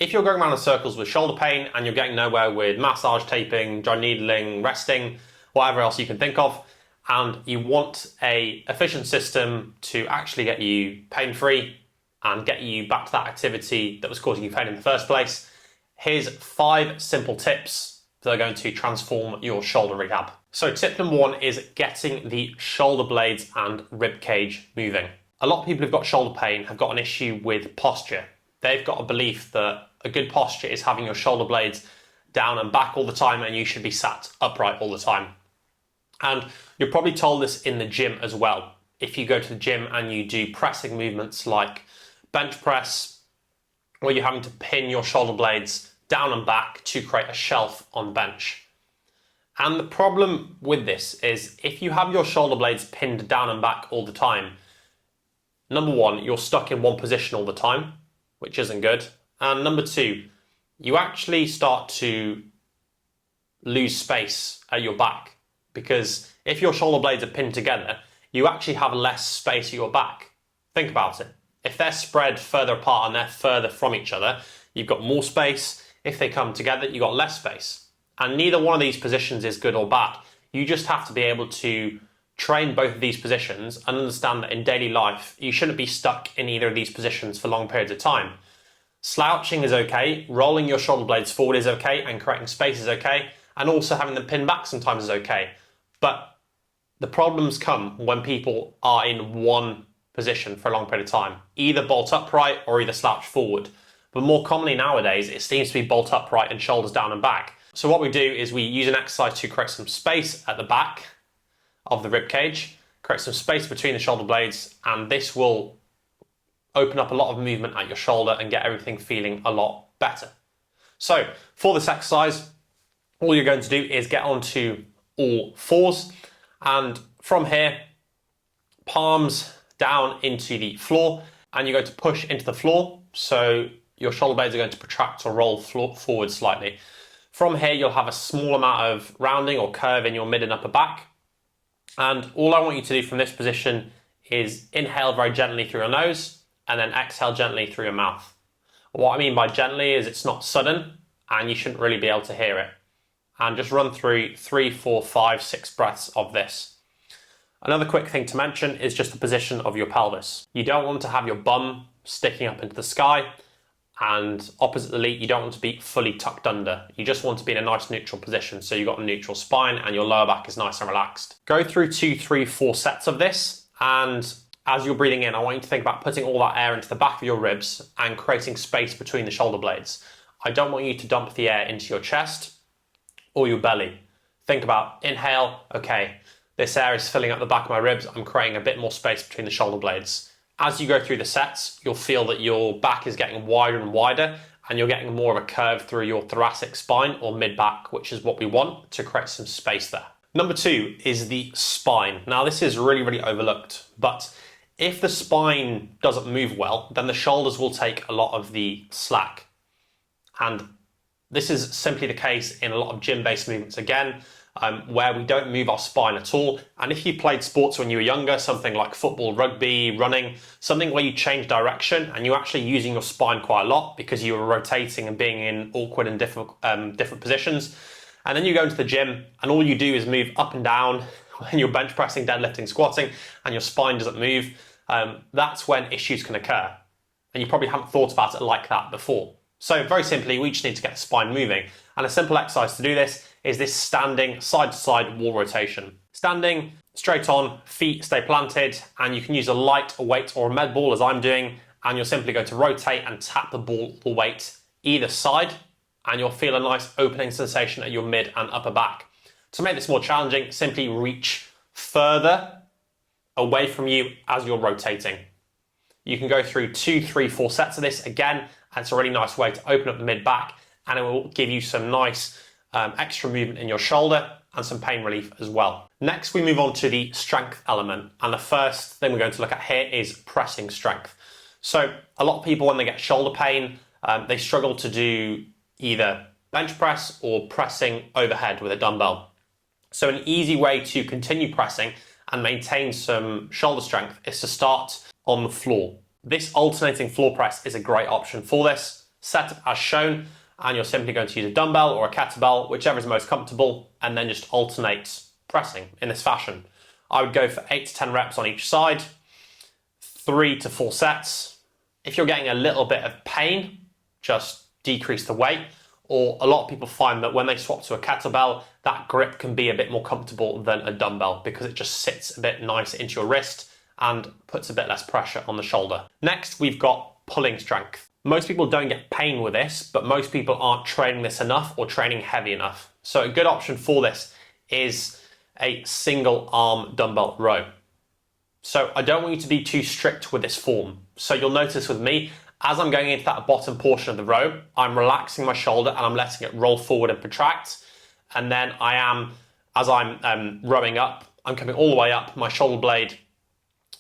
If you're going around in circles with shoulder pain and you're getting nowhere with massage, taping, dry needling, resting, whatever else you can think of, and you want an efficient system to actually get you pain-free and get you back to that activity that was causing you pain in the first place, here's 5 simple tips that are going to transform your shoulder rehab. So tip number 1 is getting the shoulder blades and rib cage moving. A lot of people who've got shoulder pain have got an issue with posture. They've got a belief that a good posture is having your shoulder blades down and back all the time and you should be sat upright all the time. And you're probably told this in the gym as well. If you go to the gym and you do pressing movements like bench press, where you're having to pin your shoulder blades down and back to create a shelf on the bench. And the problem with this is if you have your shoulder blades pinned down and back all the time, number 1, you're stuck in one position all the time, which isn't good. And number 2, you actually start to lose space at your back, because if your shoulder blades are pinned together, you actually have less space at your back. Think about it. If they're spread further apart and they're further from each other, you've got more space. If they come together, you've got less space. And neither one of these positions is good or bad. You just have to be able to train both of these positions and understand that in daily life, you shouldn't be stuck in either of these positions for long periods of time. Slouching is okay, rolling your shoulder blades forward is okay, and creating space is okay, and also having them pinned back sometimes is okay. But the problems come when people are in one position for a long period of time, either bolt upright or either slouch forward. But more commonly nowadays, it seems to be bolt upright and shoulders down and back. So what we do is we use an exercise to create some space at the back of the rib cage, create some space between the shoulder blades, and this will open up a lot of movement at your shoulder and get everything feeling a lot better. So for this exercise, all you're going to do is get onto all fours, and from here, palms down into the floor, and you're going to push into the floor, so your shoulder blades are going to protract or roll forward slightly. From here, you'll have a small amount of rounding or curve in your mid and upper back. And all I want you to do from this position is inhale very gently through your nose and then exhale gently through your mouth. What I mean by gently is it's not sudden and you shouldn't really be able to hear it. And just run through 3, 4, 5, 6 breaths of this. Another quick thing to mention is just the position of your pelvis. You don't want to have your bum sticking up into the sky, and oppositely, you don't want to be fully tucked under. You just want to be in a nice neutral position, so you've got a neutral spine and your lower back is nice and relaxed. Go through 2, 3, 4 sets of this, and as you're breathing in, I want you to think about putting all that air into the back of your ribs and creating space between the shoulder blades. I don't want you to dump the air into your chest or your belly. Think about inhale, okay, this air is filling up the back of my ribs, I'm creating a bit more space between the shoulder blades. As you go through the sets, you'll feel that your back is getting wider and wider, and you're getting more of a curve through your thoracic spine or mid-back, which is what we want to create some space there. Number 2 is the spine. Now this is really, really overlooked, but if the spine doesn't move well, then the shoulders will take a lot of the slack. And this is simply the case in a lot of gym-based movements again, where we don't move our spine at all. And if you played sports when you were younger, something like football, rugby, running, something where you change direction and you're actually using your spine quite a lot because you were rotating and being in awkward and different positions. And then you go into the gym and all you do is move up and down when you're bench pressing, deadlifting, squatting, and your spine doesn't move. That's when issues can occur. And you probably haven't thought about it like that before. So very simply, we just need to get the spine moving. And a simple exercise to do this is this standing side-to-side wall rotation. Standing straight on, feet stay planted, and you can use a light, a weight, or a med ball as I'm doing, and you're simply going to rotate and tap the ball or weight either side, and you'll feel a nice opening sensation at your mid and upper back. To make this more challenging, simply reach further away from you as you're rotating. You can go through 2, 3, 4 sets of this again, and it's a really nice way to open up the mid-back, and it will give you some nice extra movement in your shoulder and some pain relief as well. Next, we move on to the strength element, and the first thing we're going to look at here is pressing strength. So a lot of people, when they get shoulder pain, they struggle to do either bench press or pressing overhead with a dumbbell. So an easy way to continue pressing and maintain some shoulder strength is to start on the floor. This alternating floor press is a great option for this. set it as shown, and you're simply going to use a dumbbell or a kettlebell, whichever is most comfortable, and then just alternate pressing in this fashion. I would go for 8 to 10 reps on each side, 3 to 4 sets. If you're getting a little bit of pain, just decrease the weight. Or a lot of people find that when they swap to a kettlebell, that grip can be a bit more comfortable than a dumbbell because it just sits a bit nicer into your wrist and puts a bit less pressure on the shoulder. Next, we've got pulling strength. Most people don't get pain with this, but most people aren't training this enough or training heavy enough. So a good option for this is a single arm dumbbell row. So I don't want you to be too strict with this form. So you'll notice with me, as I'm going into that bottom portion of the row, I'm relaxing my shoulder and I'm letting it roll forward and protract. And then as I'm rowing up, I'm coming all the way up, my shoulder blade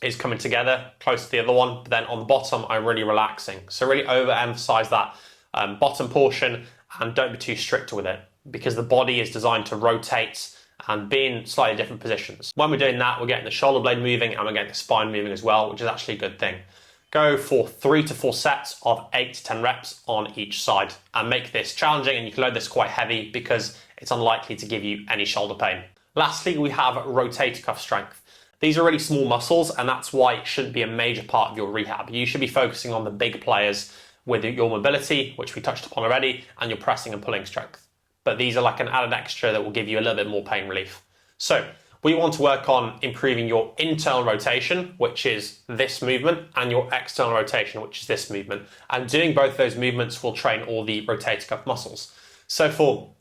is coming together close to the other one, but then on the bottom, I'm really relaxing. So really overemphasize that bottom portion and don't be too strict with it because the body is designed to rotate and be in slightly different positions. When we're doing that, we're getting the shoulder blade moving and we're getting the spine moving as well, which is actually a good thing. Go for 3 to 4 sets of 8 to 10 reps on each side and make this challenging, and you can load this quite heavy because it's unlikely to give you any shoulder pain. Lastly, we have rotator cuff strength. These are really small muscles and that's why it shouldn't be a major part of your rehab. You should be focusing on the big players with your mobility, which we touched upon already, and your pressing and pulling strength. But these are like an added extra that will give you a little bit more pain relief. So we want to work on improving your internal rotation, which is this movement, and your external rotation, which is this movement. And doing both those movements will train all the rotator cuff muscles. So for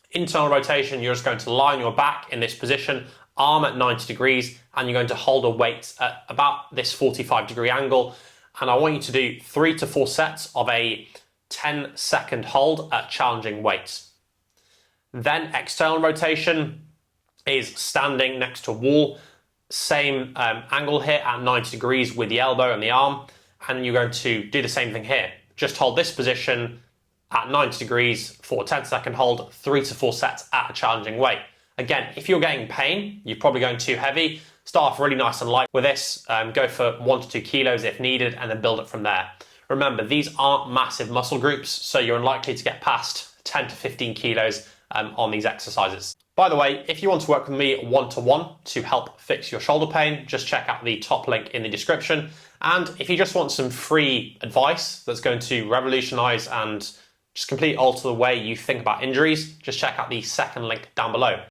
internal rotation, you're just going to lie on your back in this position, arm at 90 degrees, and you're going to hold a weight at about this 45-degree angle. And I want you to do 3 to 4 sets of a 10-second hold at challenging weights. Then external rotation is standing next to a wall, same angle here at 90 degrees with the elbow and the arm, and you're going to do the same thing here. Just hold this position at 90 degrees for a 10-second hold, 3 to 4 sets at a challenging weight. Again, if you're getting pain, you're probably going too heavy, start off really nice and light with this, go for 1 to 2 kilos if needed, and then build it from there. Remember, these aren't massive muscle groups, so you're unlikely to get past 10 to 15 kilos on these exercises. By the way, if you want to work with me one-to-one to help fix your shoulder pain, just check out the top link in the description. And if you just want some free advice that's going to revolutionize and just completely alter the way you think about injuries, just check out the second link down below.